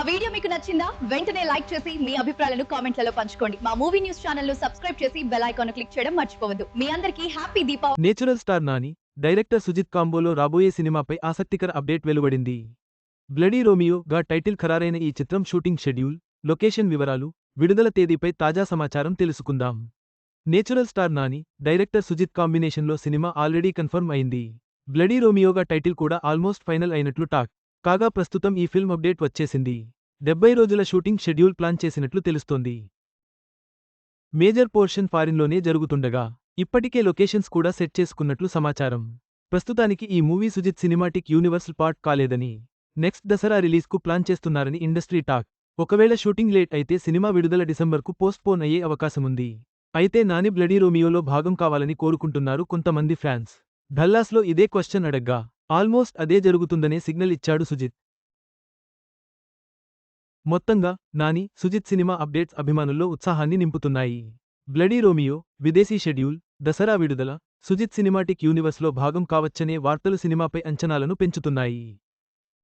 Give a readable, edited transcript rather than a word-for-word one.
మా వీడియో మీకు నచ్చిందా? వెంటనే లైక్ చేసి మీ అభిప్రాయాలను కామెంట్లలో పంచుకోండి. మా మూవీ న్యూస్ ఛానల్ ను సబ్స్క్రైబ్ చేసి బెల్ ఐకాన్ క్లిక్ చేయడం మర్చిపోవద్దు. మీ అందరికీ happy Deepavali. Natural star Nani, director Sujeeth కాంబోలో రాబోయే సినిమాపై ఆసక్తికర అప్డేట్ వెలువడింది. బ్లడీ రోమియో గా టైటిల్ ఖరారైన ఈ చిత్రం షూటింగ్ షెడ్యూల్, లొకేషన్ వివరాలు, విడుదల తేదీపై తాజా సమాచారం తెలుసుకుందాం. Natural star Nani, director Sujeeth కాంబినేషన్లో సినిమా ఆల్రెడీ కన్ఫర్మ్ అయింది. బ్లడీ రోమియోగా టైటిల్ కూడా ఆల్మోస్ట్ ఫైనల్ అయినట్లు టాక్. కాగా ప్రస్తుతం ఈ ఫిల్మ్ అప్డేట్ వచ్చేసింది. 70 రోజుల షూటింగ్ షెడ్యూల్ ప్లాన్ చేసినట్లు తెలుస్తోంది. మేజర్ పోర్షన్ ఫారిన్లోనే జరుగుతుండగా, ఇప్పటికే లొకేషన్స్ కూడా సెట్ చేసుకున్నట్లు సమాచారం. ప్రస్తుతానికి ఈ movie Sujeeth cinematic universe part కాలేదని, నెక్స్ట్ దసరా రిలీజ్కు ప్లాన్ చేస్తున్నారని ఇండస్ట్రీ టాక్. ఒకవేళ షూటింగ్ లేట్ అయితే సినిమా విడుదల డిసెంబర్కు పోస్ట్పోన్ అయ్యే అవకాశముంది. అయితే నాని బ్లడీ రోమియోలో భాగం కావాలని కోరుకుంటున్నారు కొంతమంది ఫ్యాన్స్. డల్లాస్లో ఇదే క్వశ్చన్ అడగ్గా, ఆల్మోస్ట్ అదే జరుగుతుందనే సిగ్నల్ ఇచ్చాడు సుజిత్. మొత్తంగా నాని, సుజిత్ సినిమా అప్డేట్స్ అభిమానుల్లో ఉత్సాహాన్ని నింపుతున్నాయి. బ్లడీ రోమియో, విదేశీ షెడ్యూల్, దసరా విడుదల, సుజిత్ సినిమాటిక్ యూనివర్స్లో భాగం కావచ్చనే వార్తలు సినిమాపై అంచనాలను పెంచుతున్నాయి.